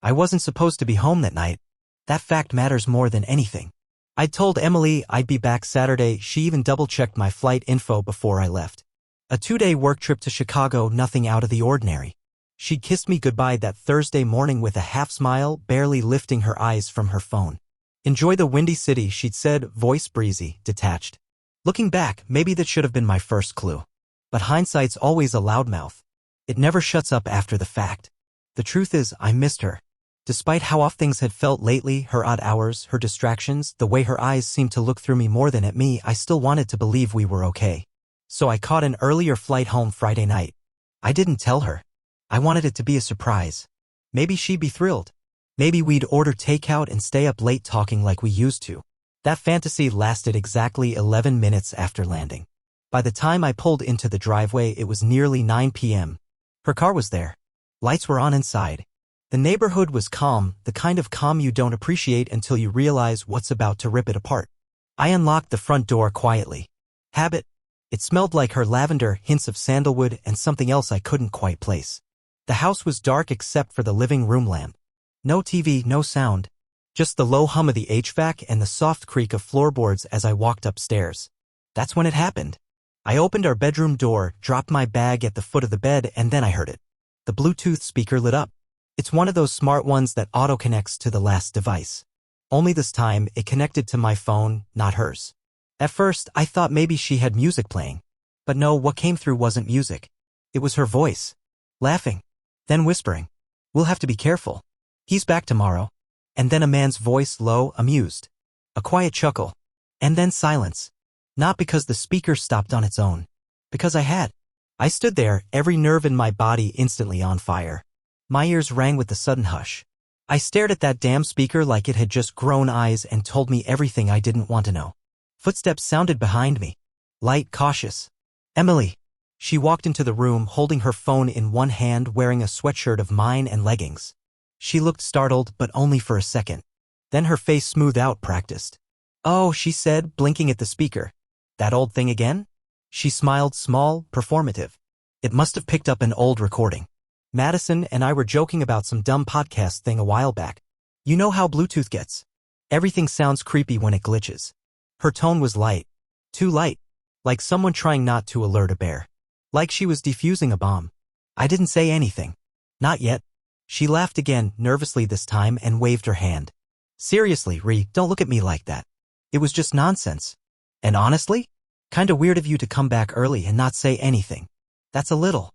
I wasn't supposed to be home that night. That fact matters more than anything. I'd told Emily I'd be back Saturday. She even double-checked my flight info before I left. A 2-day work trip to Chicago, nothing out of the ordinary. She kissed me goodbye that Thursday morning with a half-smile, barely lifting her eyes from her phone. "Enjoy the windy city," she'd said, voice breezy, detached. Looking back, maybe that should have been my first clue. But hindsight's always a loudmouth. It never shuts up after the fact. The truth is, I missed her. Despite how off things had felt lately, her odd hours, her distractions, the way her eyes seemed to look through me more than at me, I still wanted to believe we were okay. So I caught an earlier flight home Friday night. I didn't tell her. I wanted it to be a surprise. Maybe she'd be thrilled. Maybe we'd order takeout and stay up late talking like we used to. That fantasy lasted exactly 11 minutes after landing. By the time I pulled into the driveway, it was nearly 9 p.m. Her car was there. Lights were on inside. The neighborhood was calm, the kind of calm you don't appreciate until you realize what's about to rip it apart. I unlocked the front door quietly. Habit. It smelled like her lavender, hints of sandalwood, and something else I couldn't quite place. The house was dark except for the living room lamp. No TV, no sound. Just the low hum of the HVAC and the soft creak of floorboards as I walked upstairs. That's when it happened. I opened our bedroom door, dropped my bag at the foot of the bed, and then I heard it. The Bluetooth speaker lit up. It's one of those smart ones that auto-connects to the last device. Only this time, it connected to my phone, not hers. At first, I thought maybe she had music playing. But no, what came through wasn't music. It was her voice. Laughing. Then whispering. "We'll have to be careful. He's back tomorrow." And then a man's voice, low, amused. A quiet chuckle. And then silence. Not because the speaker stopped on its own. Because I had. I stood there, every nerve in my body instantly on fire. My ears rang with the sudden hush. I stared at that damn speaker like it had just grown eyes and told me everything I didn't want to know. Footsteps sounded behind me. Light, cautious. "Emily." She walked into the room holding her phone in one hand, wearing a sweatshirt of mine and leggings. She looked startled, but only for a second. Then her face smoothed out, practiced. "Oh," she said, blinking at the speaker. "That old thing again?" She smiled, small, performative. It must have picked up an old recording. "Madison and I were joking about some dumb podcast thing a while back. You know how Bluetooth gets. Everything sounds creepy when it glitches." Her tone was light. Too light. Like someone trying not to alert a bear. Like she was defusing a bomb. I didn't say anything. "Not yet." She laughed again, nervously this time, and waved her hand. "Seriously, Ree, don't look at me like that. It was just nonsense. And honestly, kinda weird of you to come back early and not say anything. That's a little,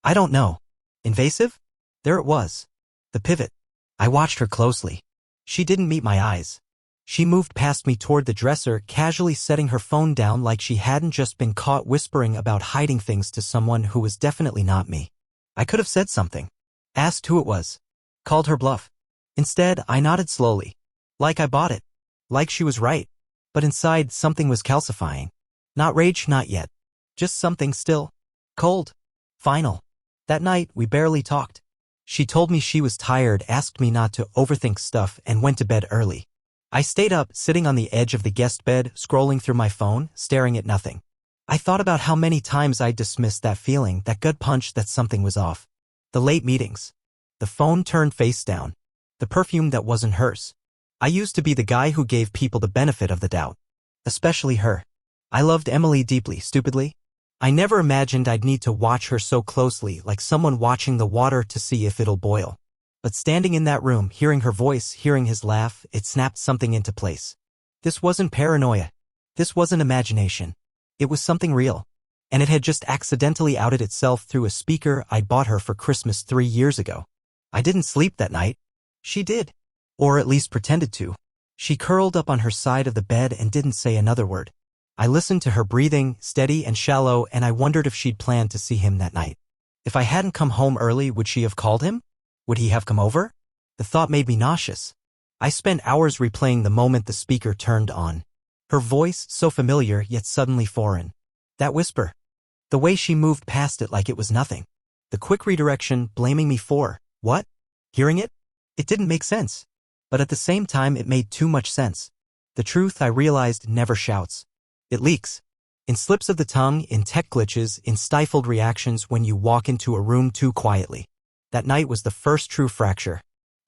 I don't know, invasive?" There it was. The pivot. I watched her closely. She didn't meet my eyes. She moved past me toward the dresser, casually setting her phone down like she hadn't just been caught whispering about hiding things to someone who was definitely not me. I could have said something. Asked who it was. Called her bluff. Instead, I nodded slowly. Like I bought it. Like she was right. But inside, something was calcifying. Not rage, not yet. Just something still. Cold. Final. That night, we barely talked. She told me she was tired, asked me not to overthink stuff, and went to bed early. I stayed up, sitting on the edge of the guest bed, scrolling through my phone, staring at nothing. I thought about how many times I'd dismissed that feeling, that gut punch that something was off. The late meetings. The phone turned face down. The perfume that wasn't hers. I used to be the guy who gave people the benefit of the doubt. Especially her. I loved Emily deeply, stupidly. I never imagined I'd need to watch her so closely, like someone watching the water to see if it'll boil. But standing in that room, hearing her voice, hearing his laugh, it snapped something into place. This wasn't paranoia. This wasn't imagination. It was something real. And it had just accidentally outed itself through a speaker I'd bought her for Christmas 3 years ago. I didn't sleep that night. She did. Or at least pretended to. She curled up on her side of the bed and didn't say another word. I listened to her breathing, steady and shallow, and I wondered if she'd planned to see him that night. If I hadn't come home early, would she have called him? Would he have come over? The thought made me nauseous. I spent hours replaying the moment the speaker turned on. Her voice, so familiar yet suddenly foreign. That whisper. The way she moved past it like it was nothing. The quick redirection, blaming me for, what? Hearing it? It didn't make sense. But at the same time it made too much sense. The truth, I realized, never shouts. It leaks. In slips of the tongue, in tech glitches, in stifled reactions when you walk into a room too quietly. That night was the first true fracture.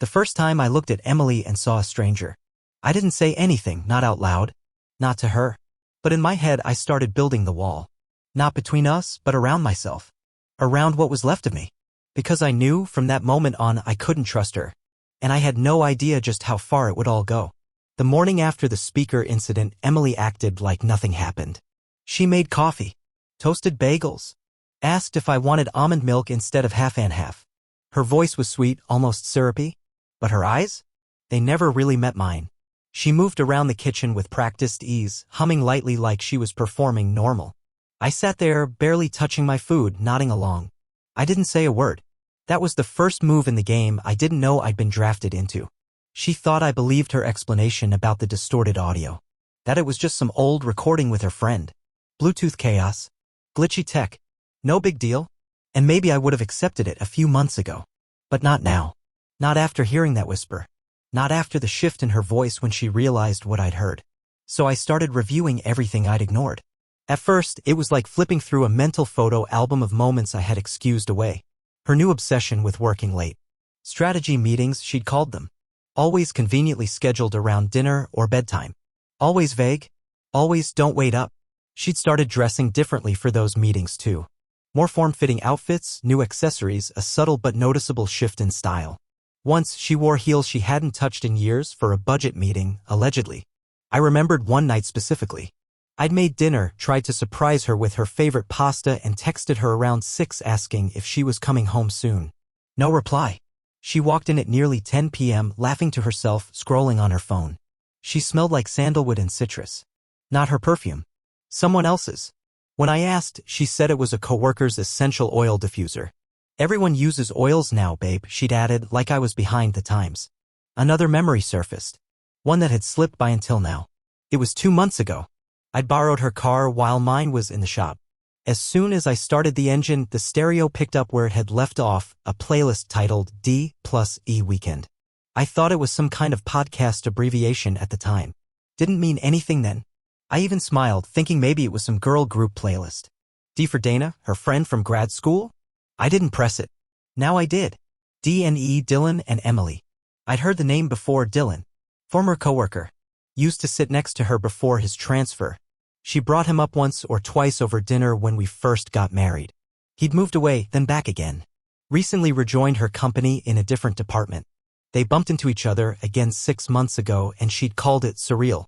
The first time I looked at Emily and saw a stranger. I didn't say anything, not out loud, not to her. But in my head I started building the wall. Not between us, but around myself. Around what was left of me. Because I knew from that moment on I couldn't trust her. And I had no idea just how far it would all go. The morning after the speaker incident, Emily acted like nothing happened. She made coffee, toasted bagels, asked if I wanted almond milk instead of half and half. Her voice was sweet, almost syrupy, but her eyes? They never really met mine. She moved around the kitchen with practiced ease, humming lightly like she was performing normal. I sat there, barely touching my food, nodding along. I didn't say a word. That was the first move in the game I didn't know I'd been drafted into. She thought I believed her explanation about the distorted audio. That it was just some old recording with her friend. Bluetooth chaos. Glitchy tech. No big deal. And maybe I would have accepted it a few months ago. But not now. Not after hearing that whisper. Not after the shift in her voice when she realized what I'd heard. So I started reviewing everything I'd ignored. At first, it was like flipping through a mental photo album of moments I had excused away. Her new obsession with working late. Strategy meetings, she'd called them. Always conveniently scheduled around dinner or bedtime. Always vague. Always don't wait up. She'd started dressing differently for those meetings too. More form-fitting outfits, new accessories, a subtle but noticeable shift in style. Once, she wore heels she hadn't touched in years for a budget meeting, allegedly. I remembered one night specifically. I'd made dinner, tried to surprise her with her favorite pasta and texted her around 6 asking if she was coming home soon. No reply. She walked in at nearly 10 p.m., laughing to herself, scrolling on her phone. She smelled like sandalwood and citrus. Not her perfume. Someone else's. When I asked, she said it was a coworker's essential oil diffuser. Everyone uses oils now, babe, she'd added, like I was behind the times. Another memory surfaced. One that had slipped by until now. It was 2 months ago. I'd borrowed her car while mine was in the shop. As soon as I started the engine, the stereo picked up where it had left off, a playlist titled D+E Weekend. I thought it was some kind of podcast abbreviation at the time. Didn't mean anything then. I even smiled, thinking maybe it was some girl group playlist. D for Dana, her friend from grad school? I didn't press it. Now I did. D&E, Dylan and Emily. I'd heard the name before. Dylan. Former coworker. Used to sit next to her before his transfer. She brought him up once or twice over dinner when we first got married. He'd moved away, then back again. Recently rejoined her company in a different department. They bumped into each other again 6 months ago and she'd called it surreal.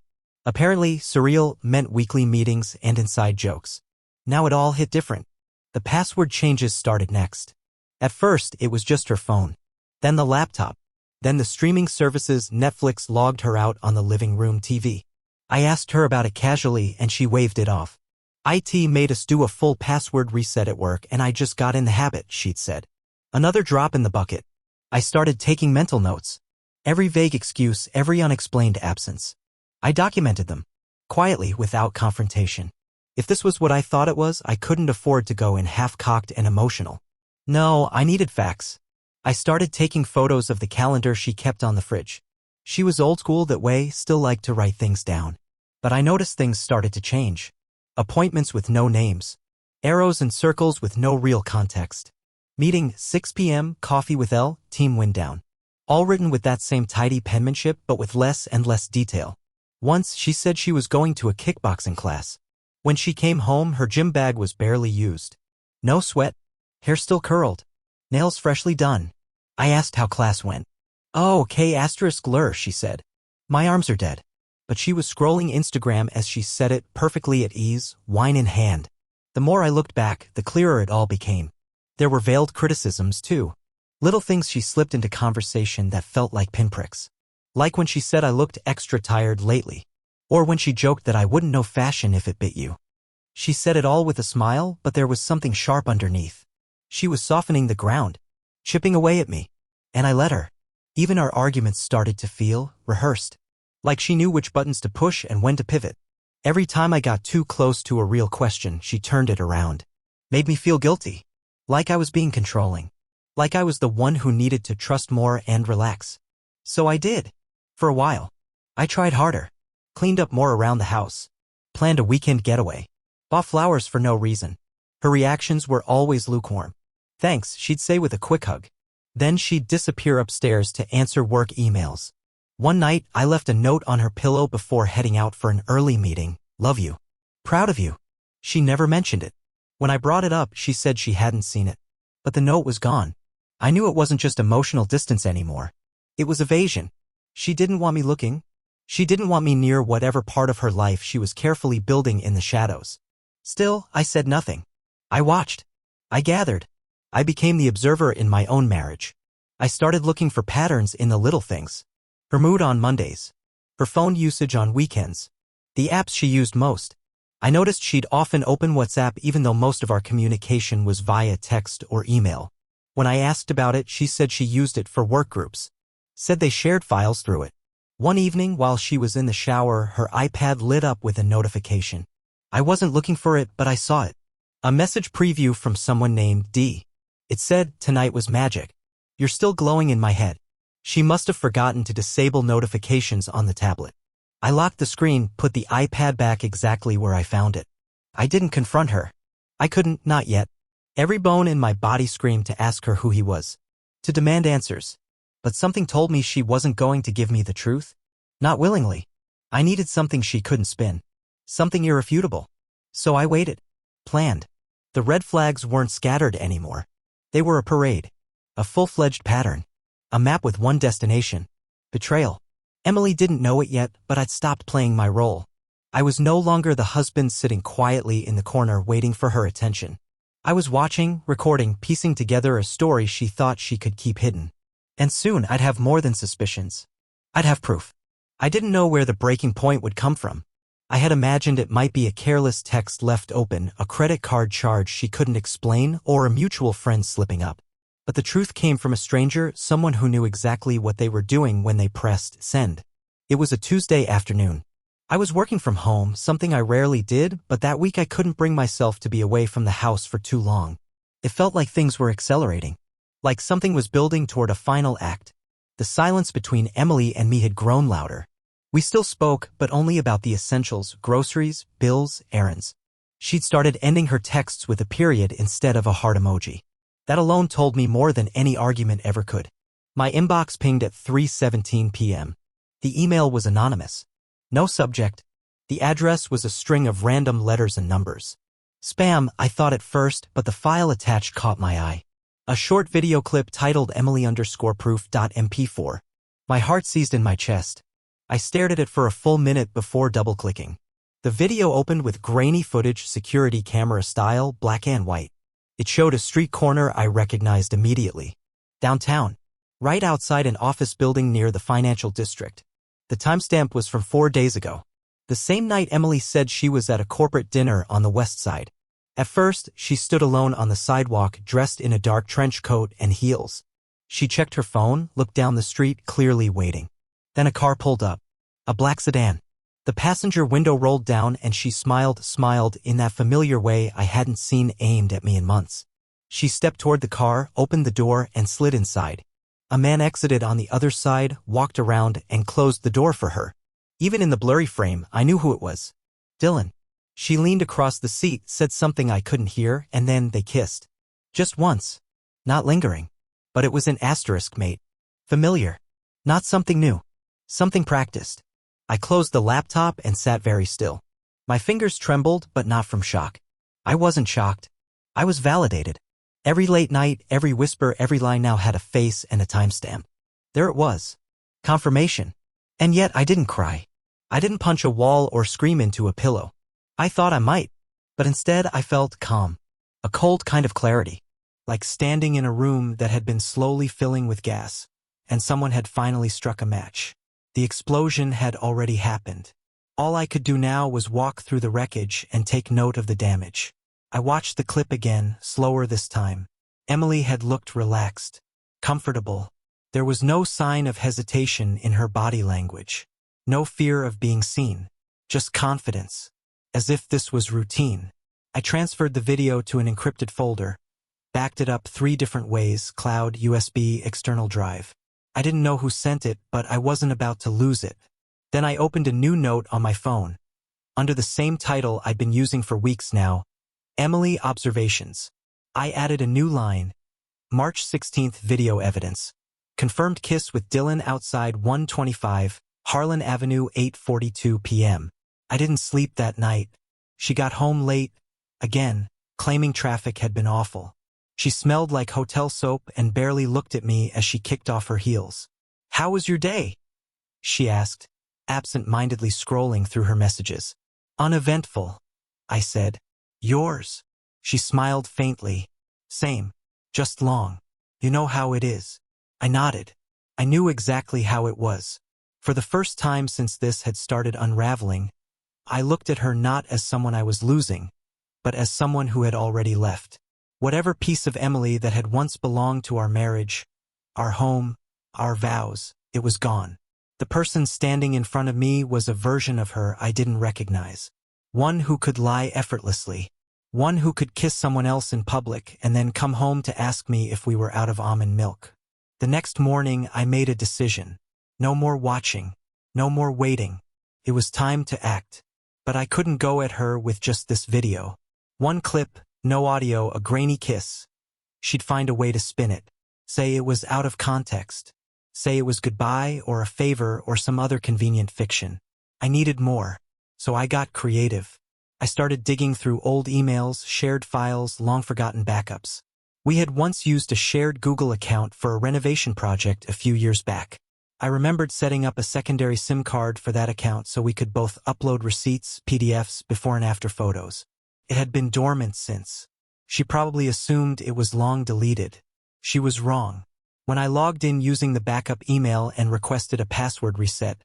Apparently, surreal meant weekly meetings and inside jokes. Now it all hit different. The password changes started next. At first, it was just her phone. Then the laptop. Then the streaming services. Netflix logged her out on the living room TV. I asked her about it casually and she waved it off. IT made us do a full password reset at work and I just got in the habit, she'd said. Another drop in the bucket. I started taking mental notes. Every vague excuse, every unexplained absence. I documented them. Quietly, without confrontation. If this was what I thought it was, I couldn't afford to go in half-cocked and emotional. No, I needed facts. I started taking photos of the calendar she kept on the fridge. She was old school that way, still liked to write things down. But I noticed things started to change. Appointments with no names. Arrows and circles with no real context. Meeting 6 p.m., coffee with L, team wind down. All written with that same tidy penmanship but with less and less detail. Once she said she was going to a kickboxing class. When she came home, her gym bag was barely used. No sweat. Hair still curled. Nails freshly done. I asked how class went. Oh, K***lur, she said. My arms are dead. But she was scrolling Instagram as she said it, perfectly at ease, wine in hand. The more I looked back, the clearer it all became. There were veiled criticisms, too. Little things she slipped into conversation that felt like pinpricks. Like when she said I looked extra tired lately. Or when she joked that I wouldn't know fashion if it bit you. She said it all with a smile, but there was something sharp underneath. She was softening the ground. Chipping away at me. And I let her. Even our arguments started to feel rehearsed. Like she knew which buttons to push and when to pivot. Every time I got too close to a real question, she turned it around. Made me feel guilty. Like I was being controlling. Like I was the one who needed to trust more and relax. So I did. For a while. I tried harder. Cleaned up more around the house. Planned a weekend getaway. Bought flowers for no reason. Her reactions were always lukewarm. Thanks, she'd say with a quick hug. Then she'd disappear upstairs to answer work emails. One night, I left a note on her pillow before heading out for an early meeting. Love you. Proud of you. She never mentioned it. When I brought it up, she said she hadn't seen it. But the note was gone. I knew it wasn't just emotional distance anymore. It was evasion. She didn't want me looking. She didn't want me near whatever part of her life she was carefully building in the shadows. Still, I said nothing. I watched. I gathered. I became the observer in my own marriage. I started looking for patterns in the little things. Her mood on Mondays. Her phone usage on weekends. The apps she used most. I noticed she'd often open WhatsApp even though most of our communication was via text or email. When I asked about it, she said she used it for work groups. Said they shared files through it. One evening, while she was in the shower, her iPad lit up with a notification. I wasn't looking for it, but I saw it. A message preview from someone named D. It said, "Tonight was magic. You're still glowing in my head." She must have forgotten to disable notifications on the tablet. I locked the screen, put the iPad back exactly where I found it. I didn't confront her. I couldn't, not yet. Every bone in my body screamed to ask her who he was. To demand answers. But something told me she wasn't going to give me the truth. Not willingly. I needed something she couldn't spin. Something irrefutable. So I waited. Planned. The red flags weren't scattered anymore. They were a parade. A full-fledged pattern. A map with one destination. Betrayal. Emily didn't know it yet, but I'd stopped playing my role. I was no longer the husband sitting quietly in the corner waiting for her attention. I was watching, recording, piecing together a story she thought she could keep hidden. And soon I'd have more than suspicions. I'd have proof. I didn't know where the breaking point would come from. I had imagined it might be a careless text left open, a credit card charge she couldn't explain, or a mutual friend slipping up. But the truth came from a stranger, someone who knew exactly what they were doing when they pressed send. It was a Tuesday afternoon. I was working from home, something I rarely did, but that week I couldn't bring myself to be away from the house for too long. It felt like things were accelerating. Like something was building toward a final act. The silence between Emily and me had grown louder. We still spoke, but only about the essentials, groceries, bills, errands. She'd started ending her texts with a period instead of a heart emoji. That alone told me more than any argument ever could. My inbox pinged at 3:17 p.m. The email was anonymous. No subject. The address was a string of random letters and numbers. Spam, I thought at first, but the file attached caught my eye. A short video clip titled Emily_proof.mp4. My heart seized in my chest. I stared at it for a full minute before double-clicking. The video opened with grainy footage, security camera style, black and white. It showed a street corner I recognized immediately. Downtown. Right outside an office building near the financial district. The timestamp was from 4 days ago. The same night Emily said she was at a corporate dinner on the west side. At first, she stood alone on the sidewalk, dressed in a dark trench coat and heels. She checked her phone, looked down the street, clearly waiting. Then a car pulled up. A black sedan. The passenger window rolled down and she smiled in that familiar way I hadn't seen aimed at me in months. She stepped toward the car, opened the door, and slid inside. A man exited on the other side, walked around, and closed the door for her. Even in the blurry frame, I knew who it was. Dylan. She leaned across the seat, said something I couldn't hear, and then they kissed. Just once. Not lingering. But it was an asterisk, mate. Familiar. Not something new. Something practiced. I closed the laptop and sat very still. My fingers trembled, but not from shock. I wasn't shocked. I was validated. Every late night, every whisper, every line now had a face and a timestamp. There it was. Confirmation. And yet I didn't cry. I didn't punch a wall or scream into a pillow. I thought I might. But instead I felt calm. A cold kind of clarity. Like standing in a room that had been slowly filling with gas. And someone had finally struck a match. The explosion had already happened. All I could do now was walk through the wreckage and take note of the damage. I watched the clip again, slower this time. Emily had looked relaxed, comfortable. There was no sign of hesitation in her body language. No fear of being seen. Just confidence. As if this was routine. I transferred the video to an encrypted folder. Backed it up 3 different ways: cloud, USB, external drive. I didn't know who sent it, but I wasn't about to lose it. Then I opened a new note on my phone. Under the same title I'd been using for weeks now, Emily Observations. I added a new line. March 16th video evidence. Confirmed kiss with Dylan outside 125 Harlan Avenue 8:42 p.m. I didn't sleep that night. She got home late, again, claiming traffic had been awful. She smelled like hotel soap and barely looked at me as she kicked off her heels. "How was your day?" she asked, absent-mindedly scrolling through her messages. "Uneventful," I said. "Yours?" She smiled faintly. "Same. Just long. You know how it is." I nodded. I knew exactly how it was. For the first time since this had started unraveling, I looked at her not as someone I was losing, but as someone who had already left. Whatever piece of Emily that had once belonged to our marriage, our home, our vows, it was gone. The person standing in front of me was a version of her I didn't recognize. One who could lie effortlessly. One who could kiss someone else in public and then come home to ask me if we were out of almond milk. The next morning I made a decision. No more watching. No more waiting. It was time to act. But I couldn't go at her with just this video. One clip, no audio, a grainy kiss. She'd find a way to spin it. Say it was out of context. Say it was goodbye or a favor or some other convenient fiction. I needed more. So I got creative. I started digging through old emails, shared files, long-forgotten backups. We had once used a shared Google account for a renovation project a few years back. I remembered setting up a secondary SIM card for that account so we could both upload receipts, PDFs, before and after photos. It had been dormant since. She probably assumed it was long deleted. She was wrong. When I logged in using the backup email and requested a password reset,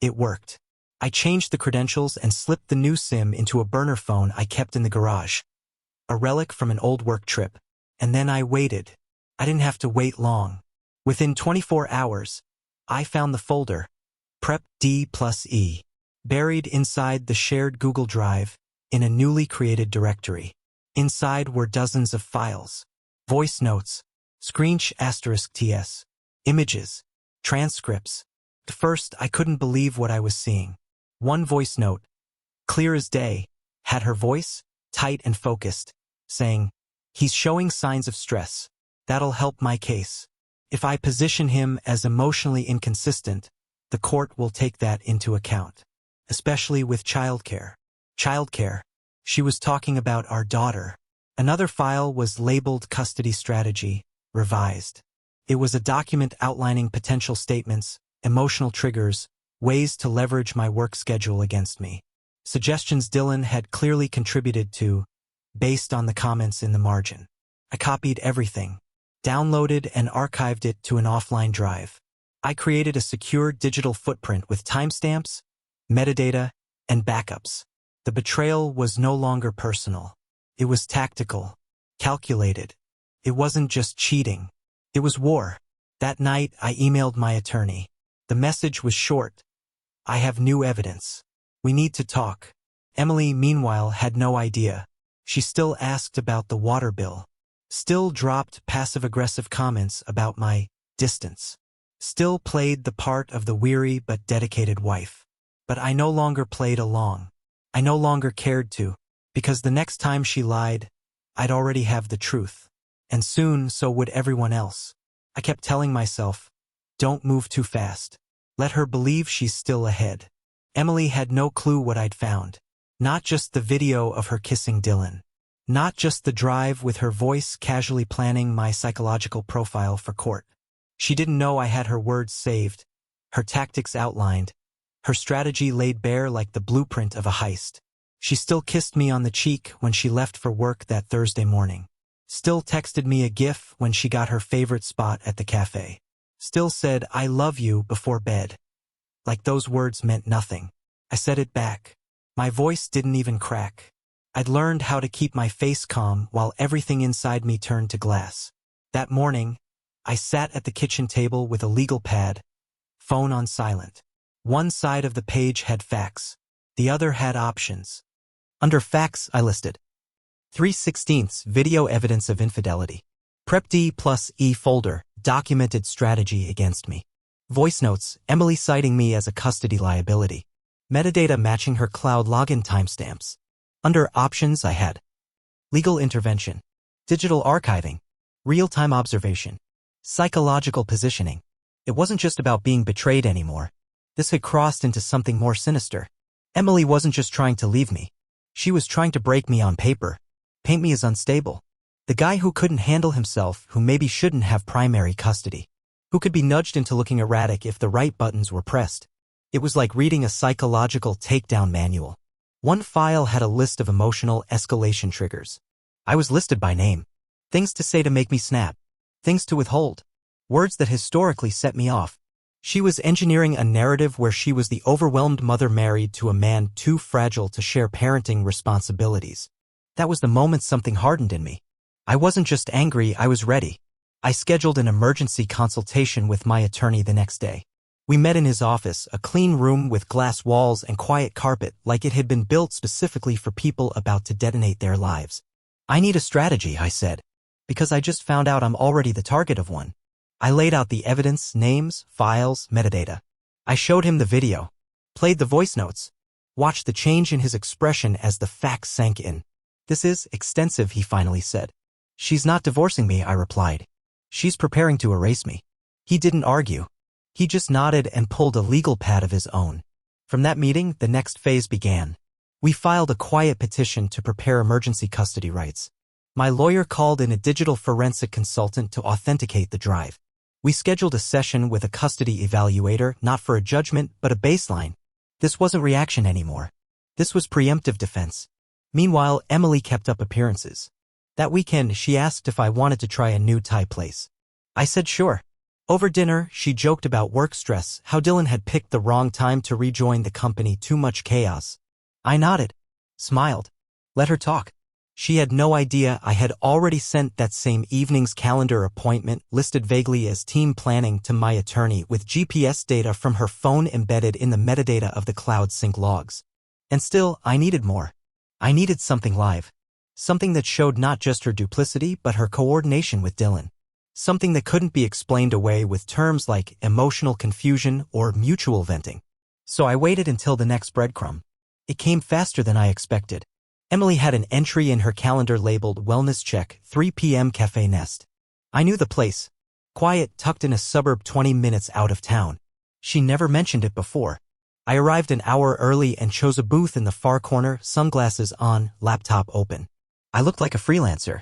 it worked. I changed the credentials and slipped the new SIM into a burner phone I kept in the garage. A relic from an old work trip. And then I waited. I didn't have to wait long. Within 24 hours, I found the folder, Prep D+E, buried inside the shared Google Drive in a newly created directory. Inside were dozens of files, voice notes, **TS, images, transcripts. At first, I couldn't believe what I was seeing. One voice note, clear as day, had her voice, tight and focused, saying, "He's showing signs of stress. That'll help my case. If I position him as emotionally inconsistent, the court will take that into account. Especially with childcare." Childcare. She was talking about our daughter. Another file was labeled Custody Strategy, Revised. It was a document outlining potential statements, emotional triggers, ways to leverage my work schedule against me. Suggestions Dylan had clearly contributed to, based on the comments in the margin. I copied everything, downloaded and archived it to an offline drive. I created a secure digital footprint with timestamps, metadata, and backups. The betrayal was no longer personal. It was tactical, calculated. It wasn't just cheating. It was war. That night, I emailed my attorney. The message was short. "I have new evidence. We need to talk." Emily, meanwhile, had no idea. She still asked about the water bill. Still dropped passive-aggressive comments about my distance. Still played the part of the weary but dedicated wife. But I no longer played along. I no longer cared to, because the next time she lied, I'd already have the truth. And soon so would everyone else. I kept telling myself, don't move too fast. Let her believe she's still ahead. Emily had no clue what I'd found. Not just the video of her kissing Dylan. Not just the drive with her voice casually planning my psychological profile for court. She didn't know I had her words saved, her tactics outlined, her strategy laid bare like the blueprint of a heist. She still kissed me on the cheek when she left for work that Thursday morning. Still texted me a gif when she got her favorite spot at the cafe. Still said, "I love you," before bed. Like those words meant nothing. I said it back. My voice didn't even crack. I'd learned how to keep my face calm while everything inside me turned to glass. That morning, I sat at the kitchen table with a legal pad, phone on silent. One side of the page had facts. The other had options. Under facts, I listed 3/16 video evidence of infidelity. Prep D+E folder, documented strategy against me. Voice notes, Emily citing me as a custody liability. Metadata matching her cloud login timestamps. Under options, I had legal intervention, digital archiving, Real-time observation. Psychological positioning. It wasn't just about being betrayed anymore. This had crossed into something more sinister. Emily wasn't just trying to leave me. She was trying to break me on paper, paint me as unstable. The guy who couldn't handle himself, who maybe shouldn't have primary custody, who could be nudged into looking erratic if the right buttons were pressed. It was like reading a psychological takedown manual. One file had a list of emotional escalation triggers. I was listed by name. Things to say to make me snap. Things to withhold. Words that historically set me off. She was engineering a narrative where she was the overwhelmed mother married to a man too fragile to share parenting responsibilities. That was the moment something hardened in me. I wasn't just angry, I was ready. I scheduled an emergency consultation with my attorney the next day. We met in his office, a clean room with glass walls and quiet carpet like it had been built specifically for people about to detonate their lives. I need a strategy, I said, because I just found out I'm already the target of one. I laid out the evidence, names, files, metadata. I showed him the video, played the voice notes, watched the change in his expression as the facts sank in. This is extensive, he finally said. She's not divorcing me, I replied. She's preparing to erase me. He didn't argue. He just nodded and pulled a legal pad of his own. From that meeting, the next phase began. We filed a quiet petition to prepare emergency custody rights. My lawyer called in a digital forensic consultant to authenticate the drive. We scheduled a session with a custody evaluator, not for a judgment, but a baseline. This wasn't reaction anymore. This was preemptive defense. Meanwhile, Emily kept up appearances. That weekend, she asked if I wanted to try a new Thai place. I said sure. Over dinner, she joked about work stress, how Dylan had picked the wrong time to rejoin the company, too much chaos. I nodded, smiled, let her talk. She had no idea I had already sent that same evening's calendar appointment, listed vaguely as team planning, to my attorney with GPS data from her phone embedded in the metadata of the cloud sync logs. And still, I needed more. I needed something live. Something that showed not just her duplicity but her coordination with Dylan. Something that couldn't be explained away with terms like emotional confusion or mutual venting. So I waited until the next breadcrumb. It came faster than I expected. Emily had an entry in her calendar labeled Wellness Check, 3 p.m. Cafe Nest. I knew the place. Quiet, tucked in a suburb 20 minutes out of town. She never mentioned it before. I arrived an hour early and chose a booth in the far corner, sunglasses on, laptop open. I looked like a freelancer.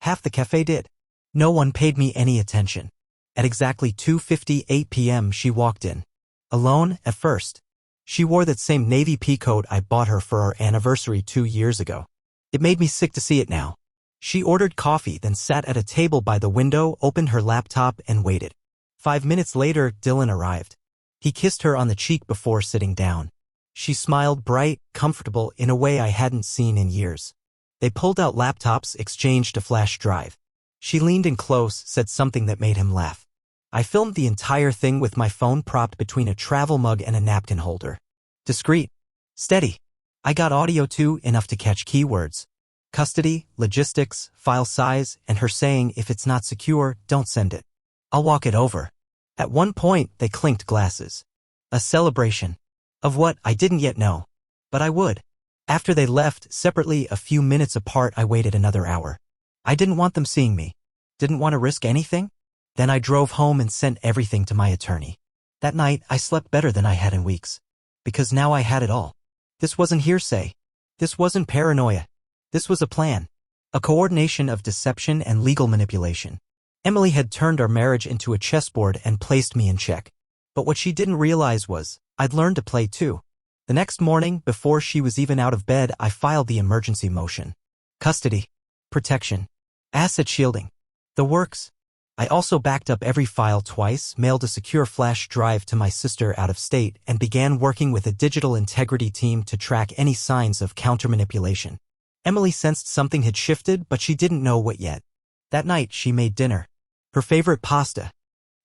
Half the cafe did. No one paid me any attention. At exactly 2:58 p.m. she walked in. Alone, at first. She wore that same navy pea coat I bought her for our anniversary 2 years ago. It made me sick to see it now. She ordered coffee, then sat at a table by the window, opened her laptop, and waited. 5 minutes later, Dylan arrived. He kissed her on the cheek before sitting down. She smiled, bright, comfortable, in a way I hadn't seen in years. They pulled out laptops, exchanged a flash drive. She leaned in close, said something that made him laugh. I filmed the entire thing with my phone propped between a travel mug and a napkin holder. Discreet. Steady. I got audio too, enough to catch keywords. Custody, logistics, file size, and her saying if it's not secure, don't send it. I'll walk it over. At one point, they clinked glasses. A celebration. Of what, I didn't yet know. But I would. After they left, separately a few minutes apart, I waited another hour. I didn't want them seeing me. Didn't want to risk anything. Then I drove home and sent everything to my attorney. That night, I slept better than I had in weeks. Because now I had it all. This wasn't hearsay. This wasn't paranoia. This was a plan. A coordination of deception and legal manipulation. Emily had turned our marriage into a chessboard and placed me in check. But what she didn't realize was, I'd learned to play too. The next morning, before she was even out of bed, I filed the emergency motion. Custody. Protection. Asset shielding. The works. I also backed up every file twice, mailed a secure flash drive to my sister out of state, and began working with a digital integrity team to track any signs of countermanipulation. Emily sensed something had shifted, but she didn't know what yet. That night, she made dinner. Her favorite pasta.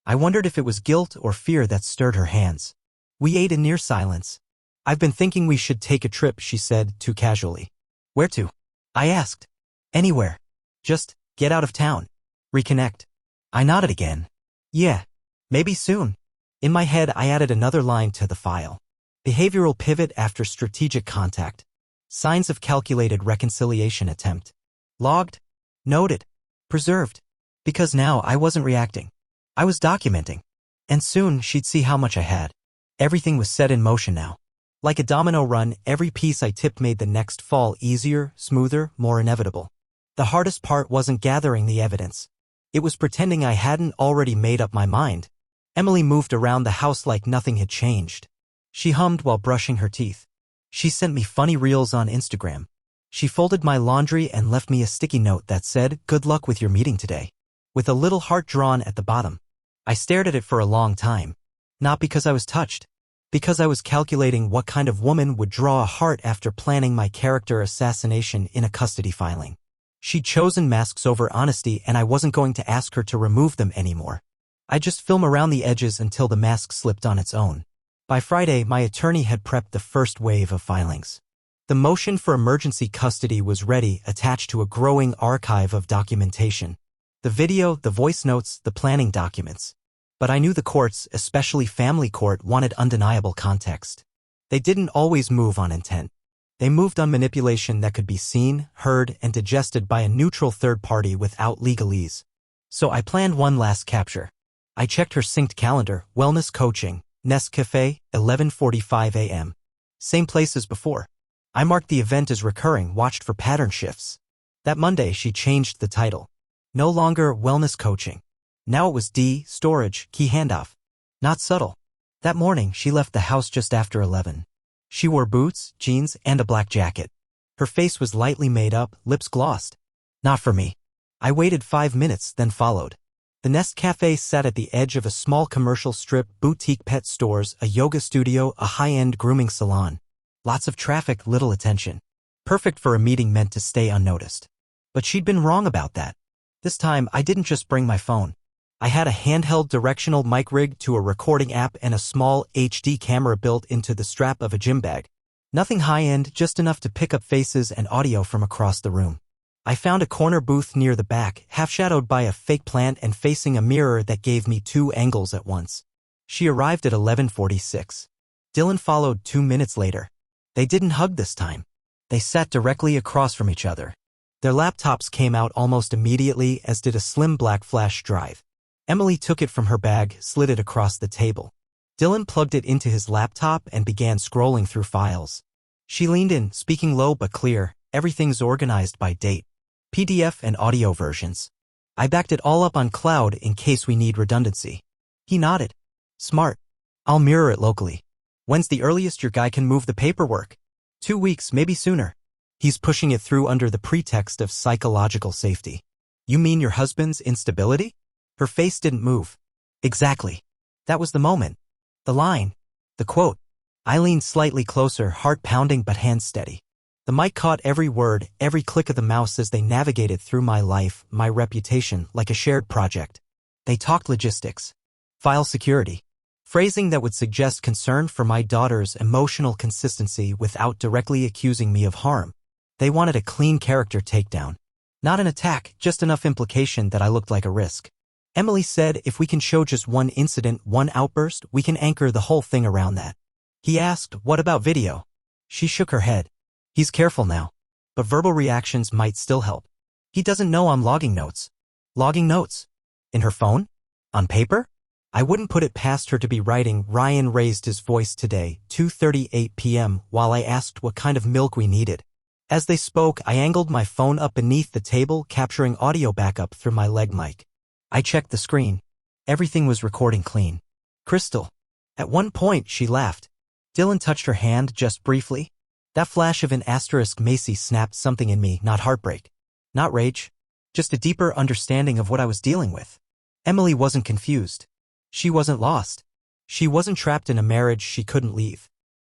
I wondered if it was guilt or fear that stirred her hands. We ate in near silence. I've been thinking we should take a trip, she said, too casually. Where to? I asked. Anywhere. Just get out of town. Reconnect. I nodded again. Yeah. Maybe soon. In my head, I added another line to the file. Behavioral pivot after strategic contact. Signs of calculated reconciliation attempt. Logged. Noted. Preserved. Because now I wasn't reacting. I was documenting. And soon she'd see how much I had. Everything was set in motion now. Like a domino run, every piece I tipped made the next fall easier, smoother, more inevitable. The hardest part wasn't gathering the evidence. It was pretending I hadn't already made up my mind. Emily moved around the house like nothing had changed. She hummed while brushing her teeth. She sent me funny reels on Instagram. She folded my laundry and left me a sticky note that said, "Good luck with your meeting today," with a little heart drawn at the bottom. I stared at it for a long time. Not because I was touched. Because I was calculating what kind of woman would draw a heart after planning my character assassination in a custody filing. She'd chosen masks over honesty, and I wasn't going to ask her to remove them anymore. I'd just film around the edges until the mask slipped on its own. By Friday, my attorney had prepped the first wave of filings. The motion for emergency custody was ready, attached to a growing archive of documentation. The video, the voice notes, the planning documents. But I knew the courts, especially family court, wanted undeniable context. They didn't always move on intent. They moved on manipulation that could be seen, heard, and digested by a neutral third party without legalese. So I planned one last capture. I checked her synced calendar, wellness coaching, Nescafe, 11:45 a.m. Same place as before. I marked the event as recurring, watched for pattern shifts. That Monday, she changed the title. No longer wellness coaching. Now it was storage, key handoff. Not subtle. That morning, she left the house just after 11. She wore boots, jeans, and a black jacket. Her face was lightly made up, lips glossed. Not for me. I waited 5 minutes, then followed. The Nest Cafe sat at the edge of a small commercial strip, boutique pet stores, a yoga studio, a high-end grooming salon. Lots of traffic, little attention. Perfect for a meeting meant to stay unnoticed. But she'd been wrong about that. This time, I didn't just bring my phone. I had a handheld directional mic rigged to a recording app and a small HD camera built into the strap of a gym bag. Nothing high-end, just enough to pick up faces and audio from across the room. I found a corner booth near the back, half-shadowed by a fake plant and facing a mirror that gave me 2 angles at once. She arrived at 11:46. Dylan followed 2 minutes later. They didn't hug this time. They sat directly across from each other. Their laptops came out almost immediately, as did a slim black flash drive. Emily took it from her bag, slid it across the table. Dylan plugged it into his laptop and began scrolling through files. She leaned in, speaking low but clear. "Everything's organized by date. PDF and audio versions. I backed it all up on cloud in case we need redundancy." He nodded. "Smart. I'll mirror it locally. When's the earliest your guy can move the paperwork?" 2 weeks, maybe sooner. He's pushing it through under the pretext of psychological safety. "You mean your husband's instability?" Her face didn't move. "Exactly. That was the moment. The line. The quote." I leaned slightly closer, heart pounding but hands steady. The mic caught every word, every click of the mouse as they navigated through my life, my reputation, like a shared project. They talked logistics. File security. Phrasing that would suggest concern for my daughter's emotional consistency without directly accusing me of harm. They wanted a clean character takedown. Not an attack, just enough implication that I looked like a risk. Emily said if we can show just one incident, one outburst, we can anchor the whole thing around that. He asked, "What about video?" She shook her head. "He's careful now. But verbal reactions might still help. He doesn't know I'm logging notes." Logging notes? In her phone? On paper? I wouldn't put it past her to be writing. Ryan raised his voice today, 2:38 p.m., while I asked what kind of milk we needed. As they spoke, I angled my phone up beneath the table, capturing audio backup through my leg mic. I checked the screen. Everything was recording clean. Crystal. At one point, she laughed. Dylan touched her hand just briefly. That flash of an asterisk Macy snapped something in me, not heartbreak. Not rage. Just a deeper understanding of what I was dealing with. Emily wasn't confused. She wasn't lost. She wasn't trapped in a marriage she couldn't leave.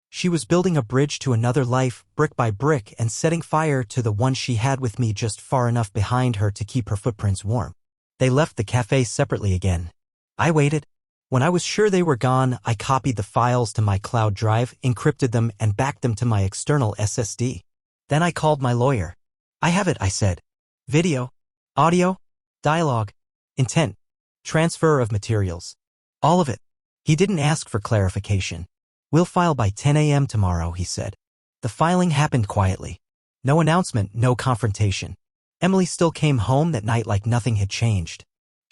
She was building a bridge to another life, brick by brick, and setting fire to the one she had with me just far enough behind her to keep her footprints warm. They left the cafe separately again. I waited. When I was sure they were gone, I copied the files to my cloud drive, encrypted them, and backed them to my external SSD. Then I called my lawyer. "I have it," I said. "Video, audio, dialogue, intent, transfer of materials. All of it." He didn't ask for clarification. "We'll file by 10 a.m. tomorrow," he said. The filing happened quietly. No announcement, no confrontation. Emily still came home that night like nothing had changed.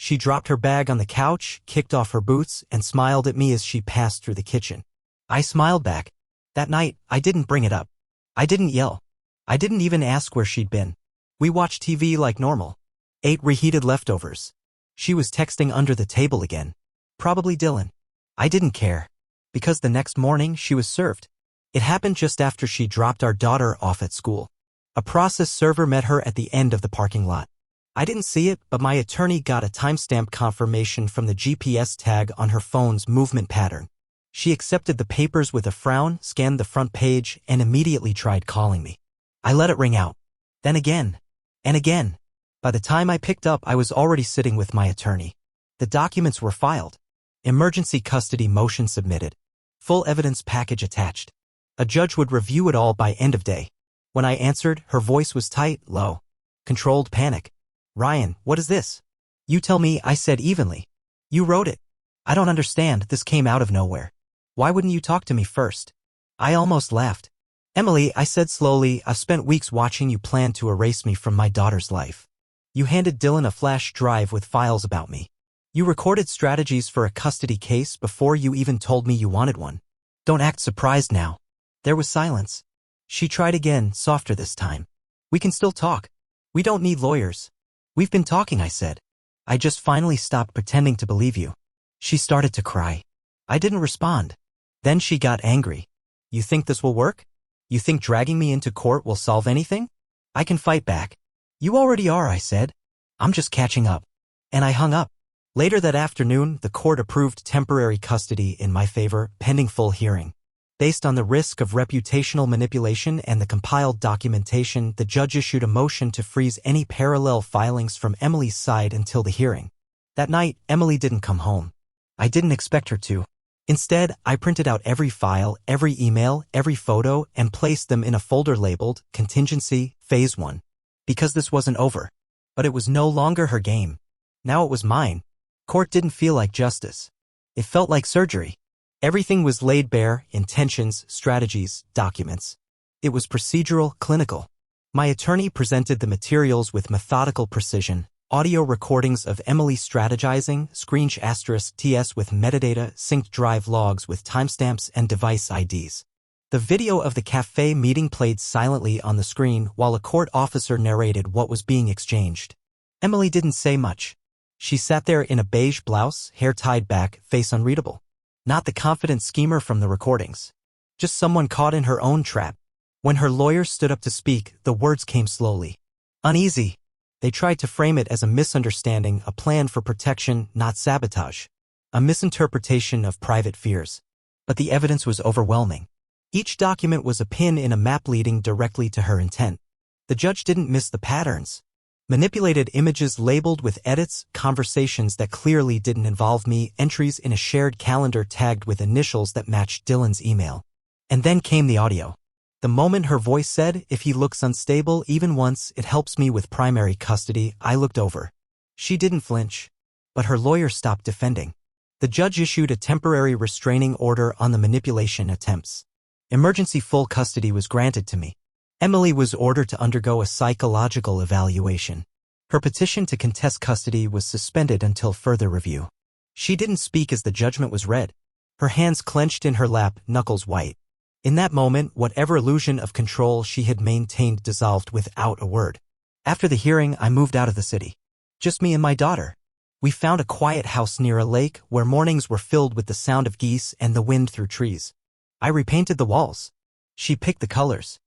She dropped her bag on the couch, kicked off her boots, and smiled at me as she passed through the kitchen. I smiled back. That night, I didn't bring it up. I didn't yell. I didn't even ask where she'd been. We watched TV like normal. Ate reheated leftovers. She was texting under the table again. Probably Dylan. I didn't care. Because the next morning, she was served. It happened just after she dropped our daughter off at school. A process server met her at the end of the parking lot. I didn't see it, but my attorney got a timestamp confirmation from the GPS tag on her phone's movement pattern. She accepted the papers with a frown, scanned the front page, and immediately tried calling me. I let it ring out. Then again. And again. By the time I picked up, I was already sitting with my attorney. The documents were filed. Emergency custody motion submitted. Full evidence package attached. A judge would review it all by end of day. When I answered, her voice was tight, low. Controlled panic. Ryan, what is this? You tell me, I said evenly. You wrote it. I don't understand, this came out of nowhere. Why wouldn't you talk to me first? I almost laughed. Emily, I said slowly, I've spent weeks watching you plan to erase me from my daughter's life. You handed Dylan a flash drive with files about me. You recorded strategies for a custody case before you even told me you wanted one. Don't act surprised now. There was silence. She tried again, softer this time. We can still talk. We don't need lawyers. We've been talking, I said. I just finally stopped pretending to believe you. She started to cry. I didn't respond. Then she got angry. You think this will work? You think dragging me into court will solve anything? I can fight back. You already are, I said. I'm just catching up. And I hung up. Later that afternoon, the court approved temporary custody in my favor, pending full hearing. Based on the risk of reputational manipulation and the compiled documentation, the judge issued a motion to freeze any parallel filings from Emily's side until the hearing. That night, Emily didn't come home. I didn't expect her to. Instead, I printed out every file, every email, every photo, and placed them in a folder labeled Contingency, Phase 1. Because this wasn't over. But it was no longer her game. Now it was mine. Court didn't feel like justice. It felt like surgery. Everything was laid bare, intentions, strategies, documents. It was procedural, clinical. My attorney presented the materials with methodical precision, audio recordings of Emily strategizing, **TS with metadata, synced drive logs with timestamps and device IDs. The video of the cafe meeting played silently on the screen while a court officer narrated what was being exchanged. Emily didn't say much. She sat there in a beige blouse, hair tied back, face unreadable. Not the confident schemer from the recordings. Just someone caught in her own trap. When her lawyer stood up to speak, the words came slowly. Uneasy. They tried to frame it as a misunderstanding, a plan for protection, not sabotage. A misinterpretation of private fears. But the evidence was overwhelming. Each document was a pin in a map leading directly to her intent. The judge didn't miss the patterns. Manipulated images labeled with edits, conversations that clearly didn't involve me, entries in a shared calendar tagged with initials that matched Dylan's email. And then came the audio. The moment her voice said, if he looks unstable even once, it helps me with primary custody, I looked over. She didn't flinch. But her lawyer stopped defending. The judge issued a temporary restraining order on the manipulation attempts. Emergency full custody was granted to me. Emily was ordered to undergo a psychological evaluation. Her petition to contest custody was suspended until further review. She didn't speak as the judgment was read. Her hands clenched in her lap, knuckles white. In that moment, whatever illusion of control she had maintained dissolved without a word. After the hearing, I moved out of the city. Just me and my daughter. We found a quiet house near a lake where mornings were filled with the sound of geese and the wind through trees. I repainted the walls. She picked the colors.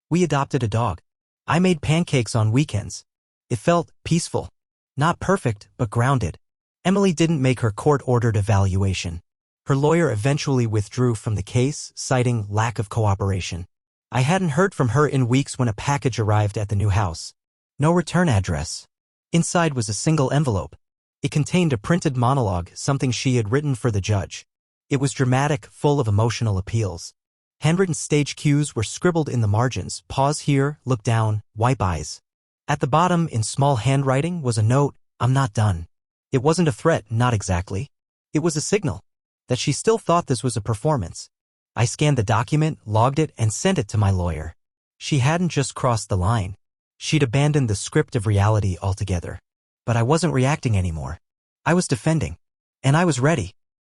We adopted a dog. I made pancakes on weekends. It felt peaceful. Not perfect, but grounded. Emily didn't make her court-ordered evaluation. Her lawyer eventually withdrew from the case, citing lack of cooperation. I hadn't heard from her in weeks when a package arrived at the new house. No return address. Inside was a single envelope. It contained a printed monologue, something she had written for the judge. It was dramatic, full of emotional appeals. Handwritten stage cues were scribbled in the margins. Pause here, look down, wipe eyes. At the bottom, in small handwriting, was a note, I'm not done. It wasn't a threat, not exactly. It was a signal that she still thought this was a performance. I scanned the document, logged it, and sent it to my lawyer. She hadn't just crossed the line. She'd abandoned the script of reality altogether. But I wasn't reacting anymore. I was defending. And I was ready.